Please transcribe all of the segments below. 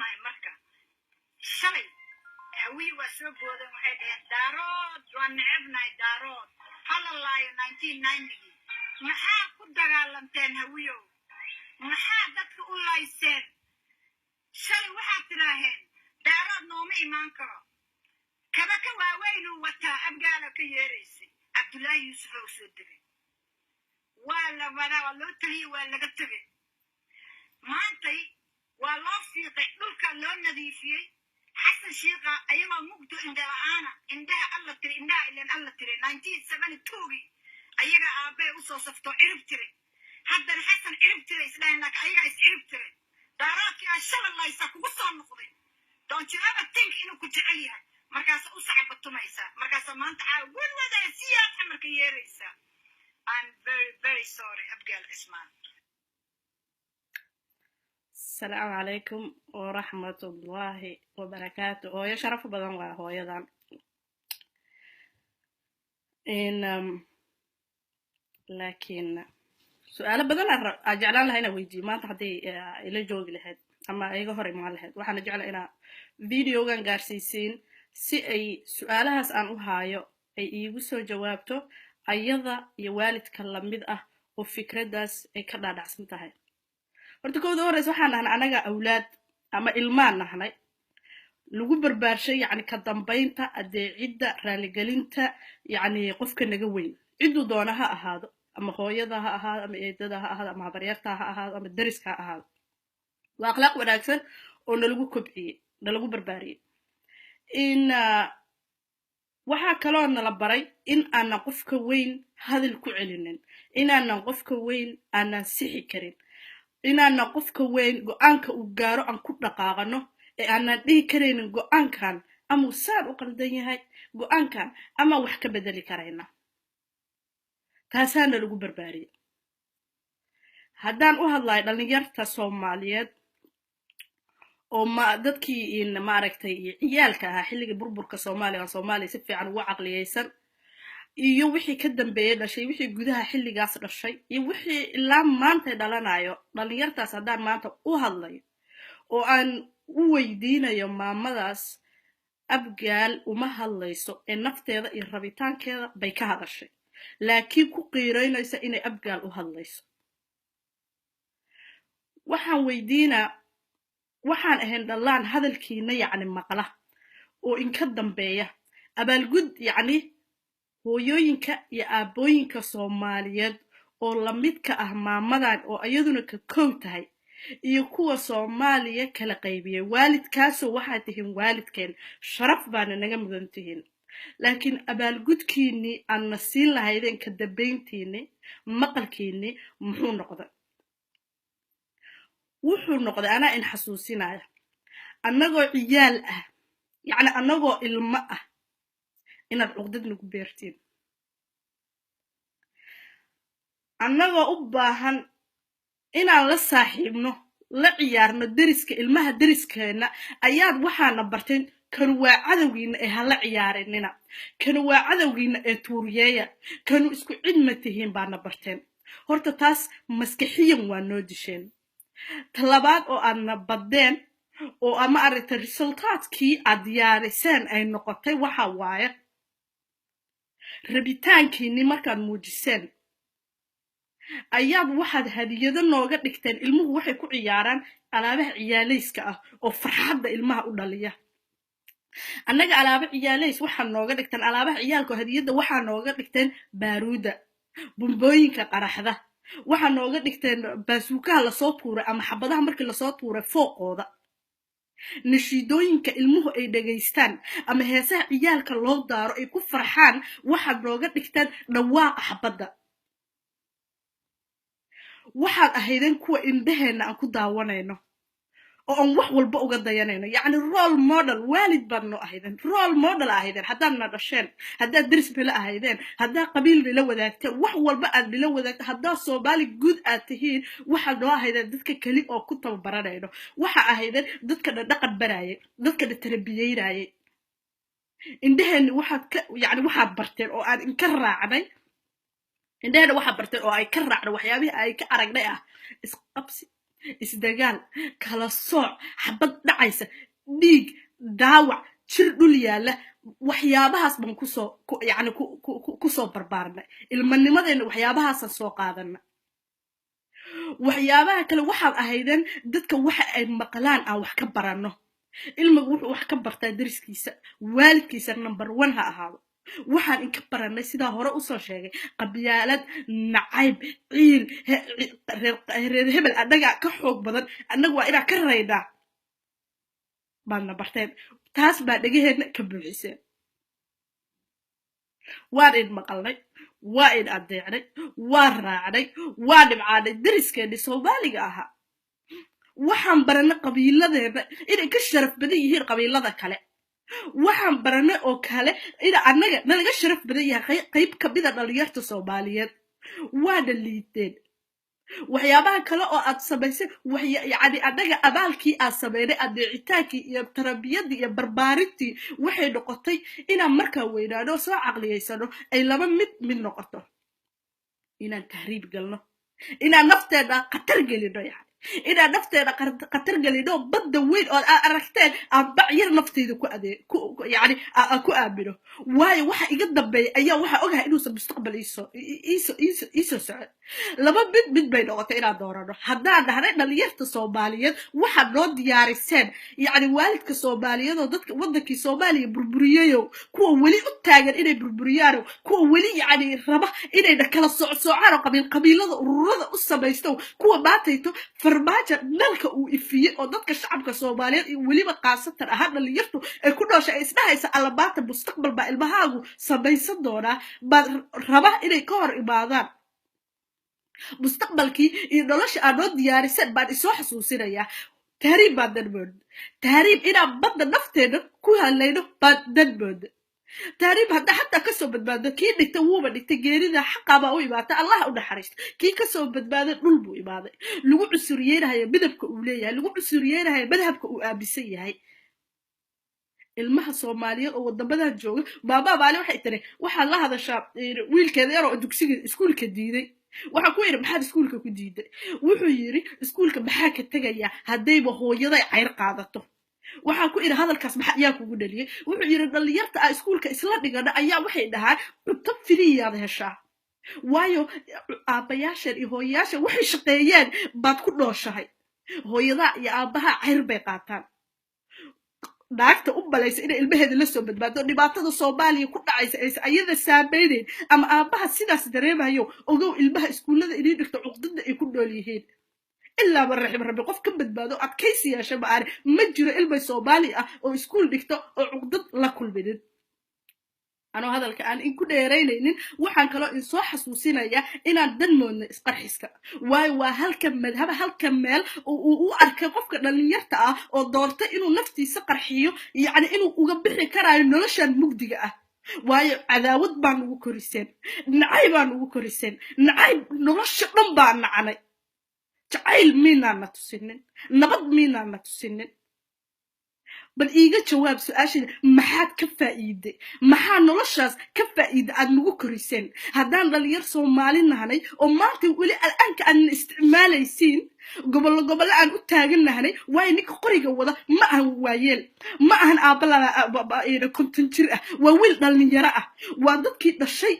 marka shalay hawi waa soo boodan waxay dhaheen daarood waa necebnahay daarood halalaayo 1990 maxaa ku dagaalamteen hawiyow maxaa dadka u layseen shalay waxaad tidhaaheen daarood nooma imaan karo kaba ka waaweynuu wataa abgaala ka yeeraysay cabdullaahi yuusuf oo soo degay waa la wadaa waa loo taliyey waa laga tegay maantay waa loo fiiqay dhulka loo nadiifiyey xasan shiiqa ayagoo mugdo indhala-aana indhaha alla tiri indhaha ileen alla tiri 1972 ayaga aabbee usoo saftoo cirib tiray haddana xasan cirib tiray isdhahen laakiin ayagaa is cirib tiray daaraadkii aa shalallaysa kugu soo noqday don't you ever think inuu ku jecel yahay markaasa u sacbatumaysaa markaasa maanta welwadaa siyaad xamarka yeeraysaa I'm very very sorry abgaal cismaan السلام عليكم ورحمة الله وبركاته هو شرف بدن هو يدان لكن سؤال بدن أجعلان لهنا ويجي ما تحدي إلى جوج لهاد أما أيجا هري مع لهاد وحنا جعل إنا فيديو كان قارسين سي أي سؤالها سأن وهايو أي يوسو جوابته أيضا يوالد كلام بدأ وفكرة داس أي كذا داس متاهي horta kooda horeysa waxaan nahnay anaga awlaad ama ilmaan nahnay lagu barbaarshay yani ka dambeynta adeecidda raaligelinta yani qofka naga weyn ciduu doona ha ahaado ama hooyada ha ahaado ama eedada ha ahaado ama habaryarta ha ahaado ama dariska ha ahaado waa akhlaaq wanaagsan oo nalagu kobciyey nalagu barbaariyey waxaa kaloo nala baray in aanan qofka weyn hadal ku celinin inaanan qofka weyn aanan sixi karin inaana qofka weyn go'aanka uu gaaro aan ku dhaqaaqano ee aanan dhihi kareynin go'aankan ama saan u qaldan yahay go'aankan ama wax ka bedeli karayna taasaana lagu barbaariyey haddaan u hadlayo dhalinyarta Soomaaliyeed oo dadkii maaragtay ciyaalka ahaa xilligii burburka Soomaaliya si fiican ugu caqliyeysan iyo wixii ka dambeeyay dhashay wixii gudaha xilligaas dhashay iyo wixii ilaa maanta dhalanayo dhalinyartaas haddaan maanta u hadlayo oo aan u weydiinayo maamadaas abgaal uma hadlayso ee nafteeda iyo rabitaankeeda bay ka hadashay laakiin ku qiireynaysa inay abgaal u hadlayso waxaan weydiinaa waxaan ahayn dhalaan hadalkiina yacni maqla oo inka dambeeya abaalgud yacni hooyooyinka iyo aabooyinka Soomaaliyeed oo la mid ka ah maamadan oo ayaduna ka koow tahay iyo kuwa Soomaaliya kala qaybiyay waalidkaasoo waxaa tihiin waalidkeen sharaf baana naga mudan tihiin laakiin abaalgudkiini aan nasiin lahaydeen ka dambeyntiini maqalkiini muxuu noqday wuxuu noqday anaa in xasuusinaya annagoo ciyaal ah yacni annagoo ilmo ah inaad cuqdad nagu beertiin annagoo u baahan inaan la saaxiibno la ciyaarno deriska ilmaha deriskeena ayaad waxaana barteen kanu waa cadowgiina ee hala ciyaarinina kanu waa cadowgiina ee tuuriyeeya kanu isku cid ma tihiin baana barteen horta taas maskaxiyan waa noo disheen talabaad oo aadna badeen oo ama arrinta resultaadkii aad diyaariseen ay noqotay waxa waaye rabitaankiini markaad muujiseen ayaad waxaad hadiyado nooga dhigteen ilmuhu waxay ku ciyaaraan alaabaha ciyaalayska ah oo farxadda ilmaha u dhaliya annaga alaaba ciyaalays waxaa nooga dhigteen alaabaha ciyaalka hadiyada waxaa nooga dhigteen baaruuda bumbooyinka qaraxda waxaa nooga dhigteen baasuukaha lasoo tuuray ama xabadaha markii lasoo tuuray fooqooda nashiidooyinka ilmuhu ay dhageystaan ama heesaha ciyaalka loo daaro ay ku farxaan waxaad nooga dhigtaan dhawaaqa xabadda waxaad ahaydeen kuwa indhaheena aan ku daawanayno oo aan wax walba uga dayanayno yacni role model waalid baad noo ahaydeen role model ahaydeen haddaadna dhasheen haddaad deris bila ahaydeen haddaad qabiil bila wadaagteen wax walba aad bila wadaagta haddaad Soomaali guud aad tihiin waxaad noo ahaydeen dadka keli oo ku tababaranayno waxa ahaydeen dadka dhaqan baraayay dadka tarbiyeynayay indhaheena waxaad barteen oo aan inka raacnay indhaheena waxaad barteen oo ay ka raacdo waxyaabihi ay ka aragnay ah isqabsi isdagaal kala sooc xabad dhacaysa dhiig daawac jir dhul yaalla waxyaabahaas baan kusoo barbaarnay ilmanimadeena waxyaabahaasaan soo qaadana waxyaabaha kale waxaad ahaydeen dadka waxa ay maqlaan aan wax ka baranno ilmigu wuxuu wax ka bartaa dariskiisa waalidkiisa number 1 ha ahaado waxaan inka baranay sidaa hore usoo sheegay qabyaalad nacayb ciil reer hebel anaga ka xoog badan annaga waa inaan ka raynaa baadna barteen taas baa dhagaheedna ka buuxiseen waan in maqalnay waa in adeecnay waa raacnay waa dhibcaanay dariskeennii soomaaliga ahaa waxaan baranay qabiiladeena inay ka sharaf badan yihiin qabiilada kale waxaan baranay oo kale ina annaga nalaga sharaf badan yahay qayb ka mida dhalinyarta soomaaliyeed waana liiteen waxyaabaha kale oo aad samaysay yani annaga abaalkii aad sameynay adeecitaankii iyo tarbiyadii iyo barbaarintii waxay noqotay inaan markaa weynaano soo caqliyaysano ay laba mid noqoto inaan tahriib galno inaan nafteena khatar gelino yani inaan nafteena khatar gelino badda weyn oo aad aragteen aan bacyar nafteeda ku aamino waayo waxa iga dambeeya ayaa waxa ogahay inuusan mustaqbal iisoo socon laba mid bay noqotay inaan doorano haddaan dhahnay dhalinyarta soomaaliyeed waxaad noo diyaariseen yani waalidka soomaaliyeed oo dadka waddankii soomaaliya burburiyayo kuwa weli u taagan inay burburiyaano kuwa weli yani raba inayna kala soocsoocaan oo qabiilada ururada u samaysto kuwa maantayto farmaajo nalka uu ifiyey oo dadka shacabka soomaaliyeed iyo weliba qaasatan ahaan dhalinyartu ay ku noosha ay isdhahaysa allamaanta mustaqbal baa ilmahaagu samaysan doonaa baad raba inay ka hor imaadaan mustaqbalkii iyo nolosha aad noo diyaariseen baan isoo xasuusinayaa tahriib baan danmooda tahriib inaan badda nafteena ku hadlayno baan danmooda tahriib hadda xataa kasoo badbaado kii dhigta wuuba dhigtay geerida xaqabaa u imaatay allah u naxariisto kii kasoo badbaaday dhul buu imaaday lagu cusuryeynahaya midabka uu leeyahay lagu cusuryeynahaya madhabka uu aaminsan yahay ilmaha soomaaliyeed oo wadamadan jooga baabaa baali waxay tiri waxaad la hadashaa wiilkeeda yaroo dugsiga iskuulka diiday waxaan ku yidhi maxaad iskuulka ku diiday wuxuu yidhi iskuulka maxaa ka tegayaa haddayba hooyaday cayr qaadato waxaan ku idhi hadalkaas ayaa kugu dhaliyay wuxuu yidhi dhalinyarta ah iskuulka isla dhigana ayaa waxay dhahaan cunto filiyaad heshaa waayo aabbayaashan iyo hooyayaashan waxay shaqeeyeen baad ku dhooshahay hooyadaa iyo aabbaha cayr bay qaataan naagta u balaysa inay ilmaheeda la soo badbaado dhibaatada soomaaliya ku dhacaysa aysa ayada saameyneyn ama aabbaha sidaas dareemayo ogow ilmaha iskuullada inay dhigto cuqdada ay ku nool yihiin ilaa man raxim rabbi qof ka badbaado adkaysi yeesha ma aane ma jiro ilmay soomaali ah oo iskuul dhigto oo cuqdad la kulminin anoo hadalka aan in ku dheeraynaynin waxaan kaloo in soo xasuusinayaa inaan danmoodna isqarxiska waayo waa halka madhaba halka meel uu u arkay qofka dhalinyarta ah oo doortay inuu naftiisa qarxiyo yacni inuu uga bixi karaayo noloshan mugdiga ah waayo cadaawad baan ugu koriseen nacay baan ugu koriseen nacayb nolosha dhan baan nacnay jacayl miinaan na tusinin nabad miinaan na tusinin bal iiga jawaab su-aashada maxaad ka faa'iiday maxaa noloshaas ka faa'iida aad nagu koriseen haddaan dhalinyar soomaali nahnay oo maanta weli al'aanka aadna isticmaalaysiin gobollo aan u taagan nahnay waayo ninka qoriga wada ma ahan waayeel ma ahan aabbalada konton jir ah waa wiil dhalinyaro ah waa dadkii dhashay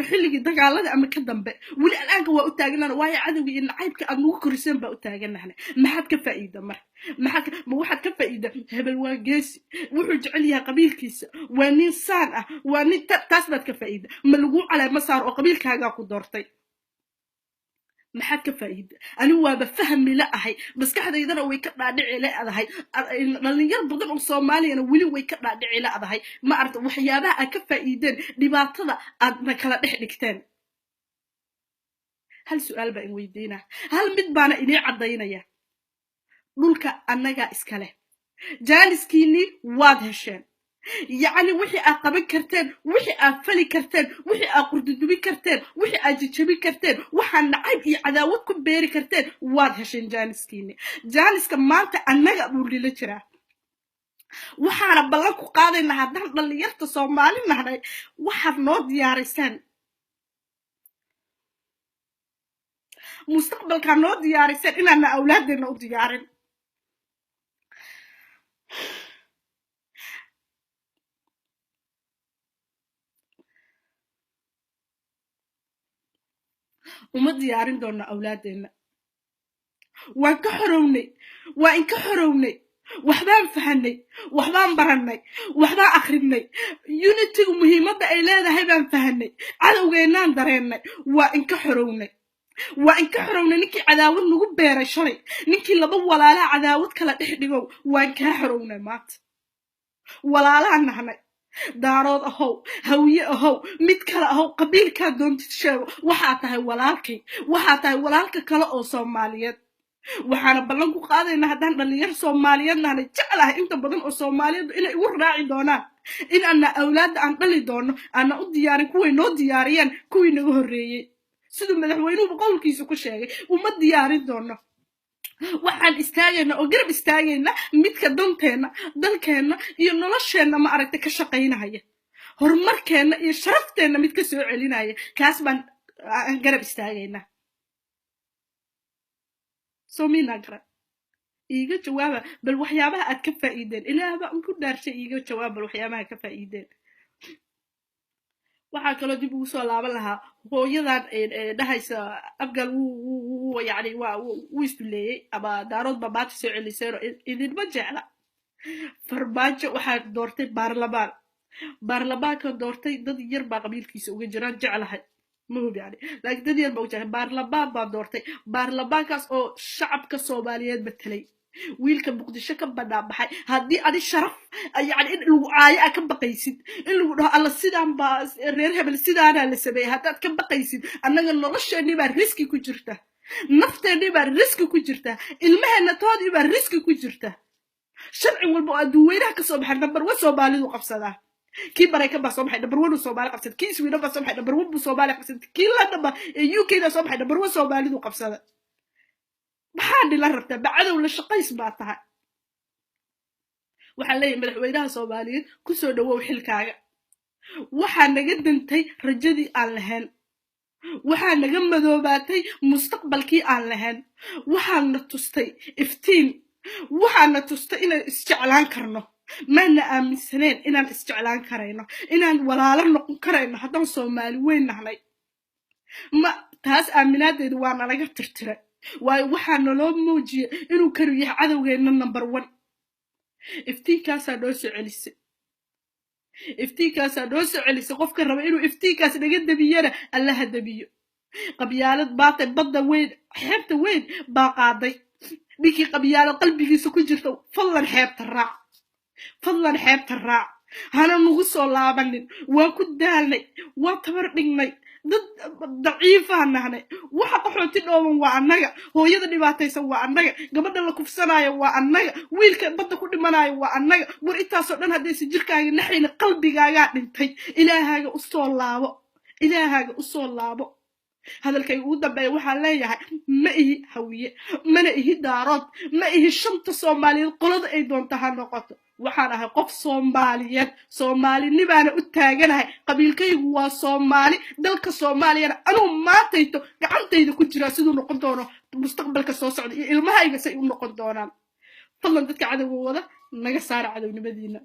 xilligii dagaalada ama ka dambe weli al'aanka waa u taagannahnay waayo cadowga iyo nacaybka aad nagu koriseen baa u taagan nahnay maxaad ka faa'iida mar ma waxaad ka faa'iida hebel waa geesi wuxuu jecel yahay qabiilkiisa waa nin saan ah waa nin taas baad ka faa'iida ma lagu caleema saar oo qabiilkaagaa ku doortay maxaad ka faa'iida anigu waaba fahmi la ahay maskaxdaydana way ka dhaadhici la-dahay dhalinyar badan oo soomaaliyana weli way ka dhaadhici la-dahay ma aragta waxyaabaha aad ka faa'iideen dhibaatada aadna kala dhex dhigteen hal su-aal baa in weydiinaa hal mid baana inii caddaynaya dhulka annagaa iskale jaaniskiinii waad hesheen yacni wixii aad qaban karteen wixii aad fali karteen wixii aad qurdudubi karteen wixii aad jijabin karteen waxaad nacayb iyo cadaawad ku beeri karteen waad hesheen jaaniskiinii jaaniska maanta annaga buu lila jiraa waxaana ballan ku qaadaynaa haddaan dhalinyarta soomaali nahnay waxaad noo diyaaraysaan mustaqbalka noo diyaarisan inaana awlaadeena u diyaarin uma diyaarin doona awlaadeena waan ka xorownay waa in ka xorownay waxbaan fahanay waxbaan baranay waxbaan akhrinay unity-gu muhiimadda ay leedahay baan fahanay cadowgeennaan dareennay waa in ka xorownay waa in ka xorownay ninkii cadaawad nagu beeray shalay ninkii laba walaalaha cadaawad kala dhex dhigow waan kaa xorownay maanta walaalahan nahnay daarood ahow hawiye ahow mid kale ahow qabiilkaa doontid sheego waxaa tahay walaalkay waxaa tahay walaalka kale oo soomaaliyeed waxaana ballan ku qaadaynaa haddaan dhalinyar soomaaliyeed nahnay jeclahay inta badan oo soomaaliyeed inay igu raaci doonaan in ana awlaadda aan dhali doono ana u diyaarin kuway noo diyaariyeen kuwii naga horreeyey siduu madaxweynuhu qowlkiisa ku sheegay uma diyaarin doono waxaan istaagayna oo garab istaagayna midka danteena dalkeena iyo nolosheenna ma aragta ka shaqaynaya horumarkeena iyo sharafteena mid ka soo celinaya kaas baan garab istaagayna soomina gara iiga jawaaba bal waxyaabaha aad ka faa'iideen ilaahba ku dhaarshay iiga jawaab bal waxyaabaha ka faa'iideen waxaa kaloo dib ugu soo laaban lahaa hooyadan dhahaysa afgal yani wuu isduleeyey ama daarood baa maanta soo celiseen oo idinma jecla farmaajo waxaa doortay baarlamaanka doortay dad yar baa qabiilkiisa uga jiraan jeclahay mahub yani laakiin dad yar baa uga jeclahay baarlamaan baa doortay baarlamaankaas oo shacabka soomaaliyeed matelay wiilka muqdisho ka banaan baxay haddii adi sharaf yani in lagu caayo aa ka baqaysid in lagu dhaho alla sidaan baa reer hebel sidaanaa la sameeyey haddaad ka baqaysid annaga nolosheennii baa riski ku jirta nafteennii baa riski ku jirta ilmaheenna toodii baa riski ku jirta sharci walba oo adduuweynaha ka soo baxay nambar wa soomaalidu qabsadaa kii maraykan baa soo baxay nambar wanu soomaali qabsada kii sweden baa soo baxay nambar wan buu soomaali qabsada kii london baa UK da soo baxay nambar wan soomaalidu qabsada maxaa dhila rabtaa bacadow la shaqays baa tahay waxaan leeyahay madaxweynaha soomaaliyeed ku soo dhawow xilkaaga waxaa naga dantay rajadii aan lahayn waxaa naga madoobaatay mustaqbalkii aan lahayn waxaana tustay iftiin waxaana tustay inaan isjeclaan karno maana aaminsaneen inaan isjeclaan karayno inaan walaalo noqon karayno haddaan soomaali weyn nahnay ma taas aaminaadeedu waa nalaga tirtiray waayo waxaa naloo muujiyay inuu karu yahay cadowgeenna number 1 iftiinkaasaa noo soo celisay iftiinkaasaa noo soo celisay qofka raba inuu iftiinkaas naga dabiyana allaha dabiyo qabyaalad baatay badda weyn xeebta weyn baa qaaday ninkii qabyaalad qalbigiisa ku jirta fadlan xeebta raac hana nugu soo laabanin waa ku daalnay waa tabar dhignay dad daciifaa nahnay waxa qaxooti dhooban waa annaga hooyada dhibaataysan waa annaga gabadha la kufsanaayo waa annaga wiilka badda ku dhimanayo waa annaga war intaasoo dhan haddaysa jirkaaga naxayna qalbigaagaa dhintay ilaahaaga u soo laabo hadalkayga ugu dambeeya waxaan leeyahay ma ihi hawiye mana ihi daarood ma ihi shanta soomaaliyeed qolada ay doonta ha noqoto waxaan ahay qof soomaaliyeed soomaalinibaana u taaganahay qabiilkaygu waa soomaali dalka soomaaliyana anuu maantayto gacantayda ku jiraa siduu noqon doono mustaqbalka soo socda iyo ilmahayga say u noqon doonaan fadlan dadka cadowga wada naga saara cadownimadiina